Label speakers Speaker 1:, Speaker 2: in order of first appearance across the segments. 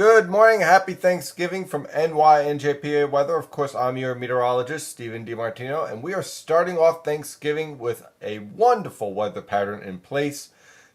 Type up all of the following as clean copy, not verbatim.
Speaker 1: Good morning, happy Thanksgiving from NYNJPA Weather. Of course, I'm your meteorologist, Stephen DiMartino, and we are starting off Thanksgiving with a wonderful weather pattern in place.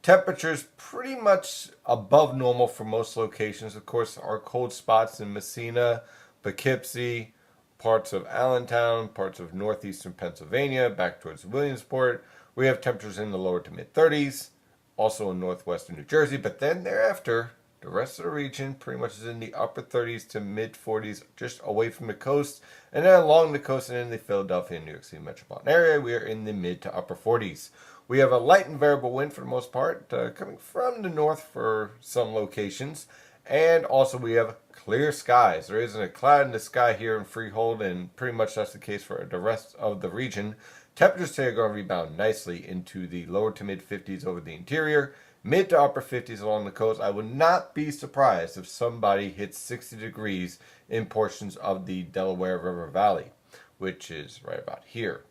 Speaker 1: Temperatures pretty much above normal for most locations. Of course, our cold spots in Messina, Poughkeepsie, parts of Allentown, parts of northeastern Pennsylvania, back towards Williamsport. We have temperatures in the lower to mid 30s, also in northwestern New Jersey, but then thereafter, the rest of the region pretty much is in the upper 30s to mid 40s, just away from the coast. And then along the coast and in the Philadelphia and New York City metropolitan area, we are in the mid to upper 40s. We have a light and variable wind for the most part, coming from the north for some locations. And also we have clear skies. There isn't a cloud in the sky here in Freehold, and pretty much that's the case for the rest of the region. Temperatures today are going to rebound nicely into the lower to mid 50s over the interior, mid to upper 50s along the coast. I would not be surprised if somebody hits 60 degrees in portions of the Delaware River Valley, which is right about here.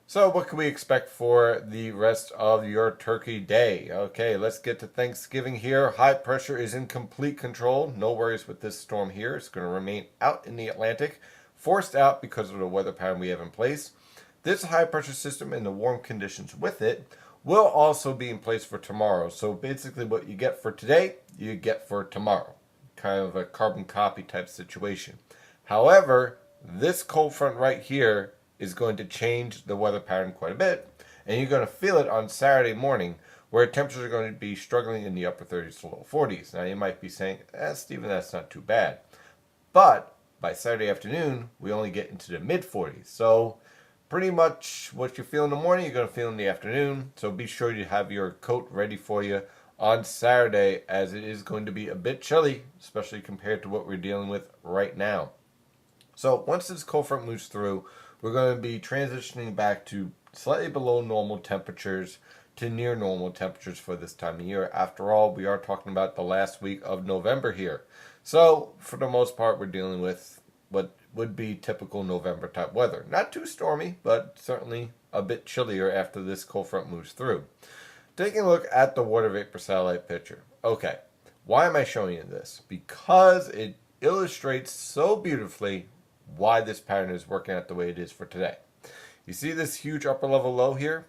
Speaker 1: So what can we expect for the rest of your Turkey Day? Okay, let's get to Thanksgiving here. High pressure is in complete control. No worries with this storm here. It's going to remain out in the Atlantic, forced out because of the weather pattern we have in place. This high pressure system and the warm conditions with it will also be in place for tomorrow. So basically what you get for today, you get for tomorrow. Kind of a carbon copy type situation. However, this cold front right here is going to change the weather pattern quite a bit. And you're going to feel it on Saturday morning, where temperatures are going to be struggling in the upper 30s to low 40s. Now you might be saying, Stephen, that's not too bad. But by Saturday afternoon, we only get into the mid 40s. So pretty much what you feel in the morning, you're going to feel in the afternoon. So be sure you have your coat ready for you on Saturday, as it is going to be a bit chilly, especially compared to what we're dealing with right now. So once this cold front moves through, we're going to be transitioning back to slightly below normal temperatures to near normal temperatures for this time of year. After all, we are talking about the last week of November here. So for the most part, we're dealing with what would be typical November type weather. Not too stormy, but certainly a bit chillier after this cold front moves through. Taking a look at the water vapor satellite picture. Okay, why am I showing you this? Because it illustrates so beautifully why this pattern is working out the way it is for today. You see this huge upper level low here?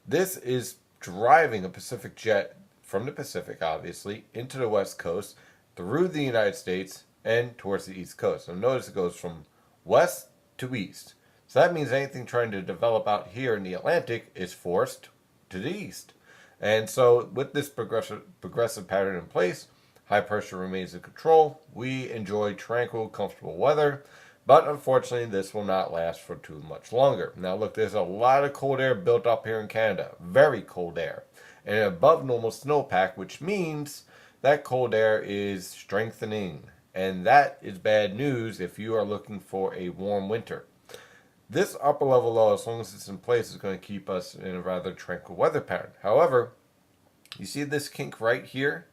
Speaker 1: This is driving a Pacific jet from the Pacific, obviously, into the west coast, through the United States, and towards the east coast. So notice it goes from west to east. So that means anything trying to develop out here in the Atlantic is forced to the east. And so with this progressive pattern in place, high pressure remains in control. We enjoy tranquil, comfortable weather. But unfortunately, this will not last for too much longer. Now look, there's a lot of cold air built up here in Canada. Very cold air. And above normal snowpack, which means that cold air is strengthening. And that is bad news if you are looking for a warm winter. This upper level low, as long as it's in place, is going to keep us in a rather tranquil weather pattern. However, you see this kink right here?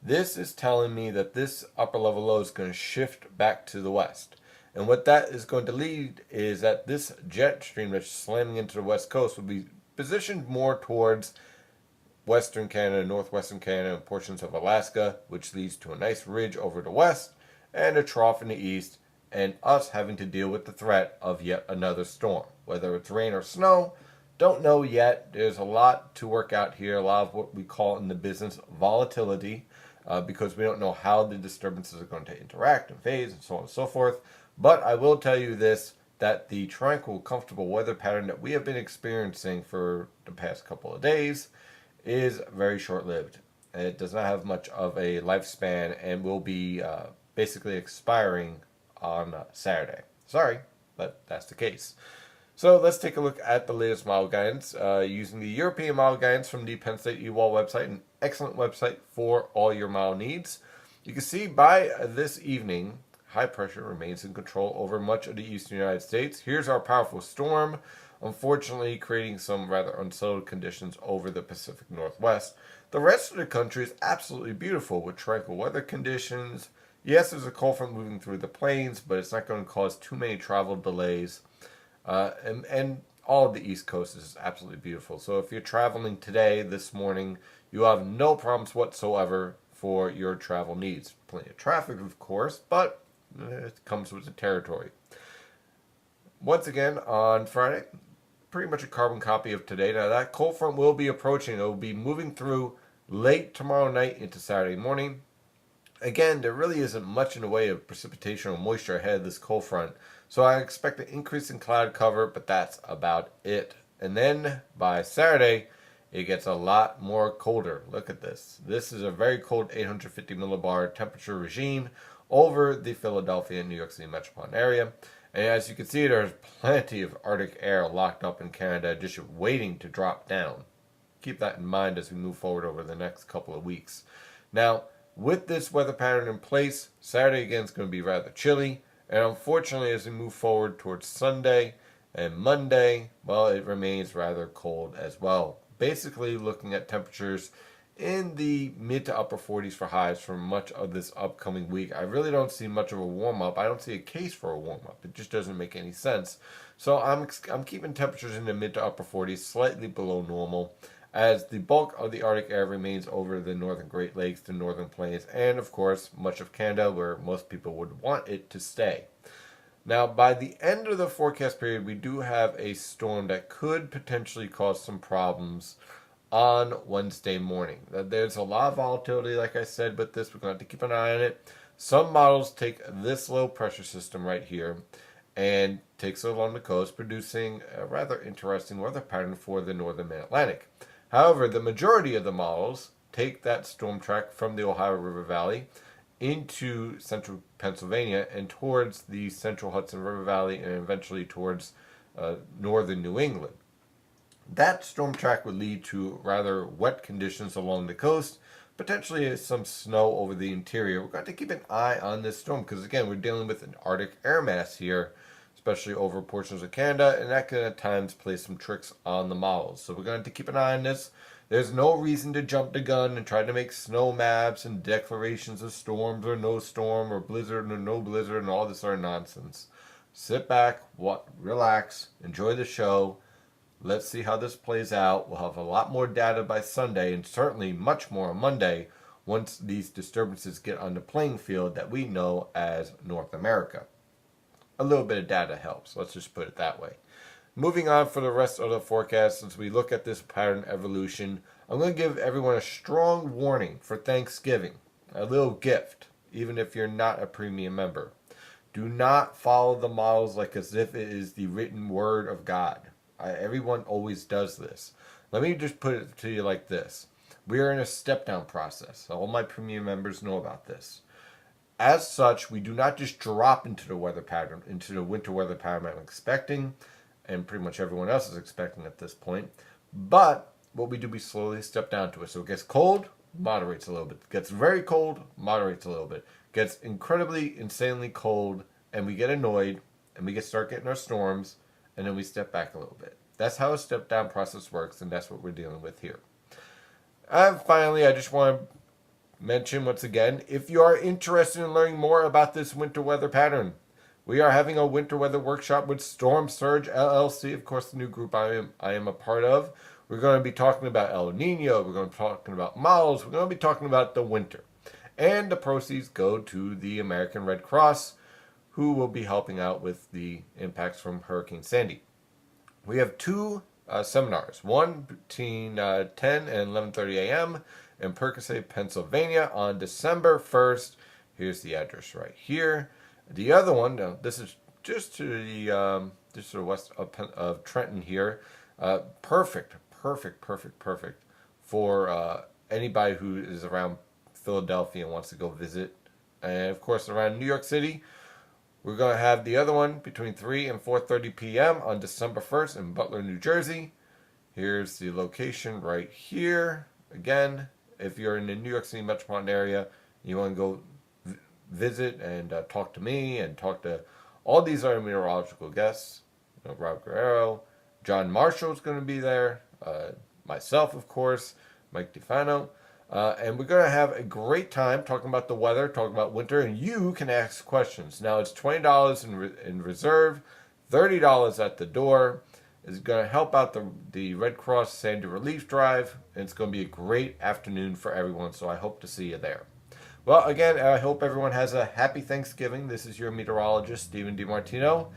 Speaker 1: This is telling me that this upper level low is going to shift back to the west. And what that is going to lead is that this jet stream that's slamming into the west coast will be positioned more towards western Canada, northwestern Canada, and portions of Alaska, which leads to a nice ridge over the west and a trough in the east, and us having to deal with the threat of yet another storm. Whether it's rain or snow, don't know yet. There's a lot to work out here, a lot of what we call in the business volatility, because we don't know how the disturbances are going to interact and phase and so on and so forth. But I will tell you this, that the tranquil, comfortable weather pattern that we have been experiencing for the past couple of days is very short-lived. It does not have much of a lifespan and will be basically expiring on Saturday. Sorry, but that's the case. So let's take a look at the latest model guidance using the European model guidance from the Penn State EWAL website, an excellent website for all your model needs. You can see by this evening, high pressure remains in control over much of the eastern United States. Here's our powerful storm, unfortunately creating some rather unsettled conditions over the Pacific Northwest. The rest of the country is absolutely beautiful with tranquil weather conditions. Yes, there's a cold front moving through the plains, but it's not going to cause too many travel delays. And all of the East Coast is absolutely beautiful. So if you're traveling today, this morning, you have no problems whatsoever for your travel needs. Plenty of traffic, of course, but it comes with the territory. Once again, on Friday, pretty much a carbon copy of today. Now, that cold front will be approaching. It will be moving through late tomorrow night into Saturday morning. Again, there really isn't much in the way of precipitation or moisture ahead of this cold front, so I expect an increase in cloud cover, but that's about it. And then by Saturday, it gets a lot more colder. Look at this. This is a very cold 850 millibar temperature regime over the Philadelphia and New York City metropolitan area. And as you can see, there's plenty of Arctic air locked up in Canada just waiting to drop down. Keep that in mind as we move forward over the next couple of weeks. Now, with this weather pattern in place, Saturday again is going to be rather chilly. And unfortunately, as we move forward towards Sunday and Monday, well, it remains rather cold as well. Basically, looking at temperatures in the mid to upper 40s for highs for much of this upcoming week. I really don't see much of a warm-up. I don't see a case for a warm-up. It just doesn't make any sense. So I'm keeping temperatures in the mid to upper 40s, slightly below normal, as the bulk of the Arctic air remains over the northern Great Lakes, the northern plains, and of course much of Canada, where most people would want it to stay. Now, by the end of the forecast period, we do have a storm that could potentially cause some problems on Wednesday morning. There's a lot of volatility, like I said, with this. We're going to have to keep an eye on it. Some models take this low pressure system right here and takes it along the coast, producing a rather interesting weather pattern for the northern mid-Atlantic. However, the majority of the models take that storm track from the Ohio River Valley into central Pennsylvania and towards the central Hudson River Valley and eventually towards northern New England. That storm track would lead to rather wet conditions along the coast, potentially some snow over the interior. We're going to keep an eye on this storm because, again, we're dealing with an Arctic air mass here, especially over portions of Canada, and that can at times play some tricks on the models. So we're going to keep an eye on this. There's no reason to jump the gun and try to make snow maps and declarations of storms or no storm or blizzard or no blizzard and all this other nonsense. Sit back, relax, enjoy the show. Let's see how this plays out. We'll have a lot more data by Sunday and certainly much more on Monday once these disturbances get on the playing field that we know as North America. A little bit of data helps. Let's just put it that way. Moving on for the rest of the forecast, as we look at this pattern evolution, I'm going to give everyone a strong warning for Thanksgiving. A little gift, even if you're not a premium member. Do not follow the models like as if it is the written word of God. Everyone always does this. Let me just put it to you like this. We are in a step-down process. All my premium members know about this. As such, we do not just drop into the weather pattern, into the winter weather pattern I'm expecting, and pretty much everyone else is expecting at this point. But what we do, we slowly step down to it. So it gets cold, moderates a little bit. It gets very cold, moderates a little bit. It gets incredibly, insanely cold, and we get annoyed, and we start getting our storms, and then we step back a little bit. That's how a step-down process works, and that's what we're dealing with here. And finally, I just want to mention once again, if you are interested in learning more about this winter weather pattern, we are having a winter weather workshop with Storm Surge LLC, of course, the new group I am a part of. We're going to be talking about El Nino. We're going to be talking about models. We're going to be talking about the winter. And the proceeds go to the American Red Cross, who will be helping out with the impacts from Hurricane Sandy. We have two seminars, one between 10 and 11:30 a.m. in Perkasie, Pennsylvania on December 1st. Here's the address right here. The other one, this is just to the west of Trenton here. Perfect for anybody who is around Philadelphia and wants to go visit. And of course, around New York City, we're going to have the other one between 3 and 4:30 p.m. on December 1st in Butler, New Jersey. Here's the location right here. Again, if you're in the New York City metropolitan area, you want to go visit and talk to me and talk to all these other meteorological guests. Rob Guerrero, John Marshall is going to be there, myself, of course, Mike DeFano. And we're going to have a great time talking about the weather, talking about winter, and you can ask questions. Now, it's $20 in reserve, $30 at the door. It's going to help out the Red Cross Sandy Relief Drive, and it's going to be a great afternoon for everyone, so I hope to see you there. Well, again, I hope everyone has a happy Thanksgiving. This is your meteorologist, Stephen DiMartino.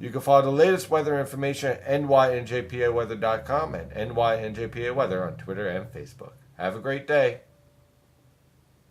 Speaker 1: You can follow the latest weather information at nynjpaweather.com and nynjpaweather on Twitter and Facebook. Have a great day.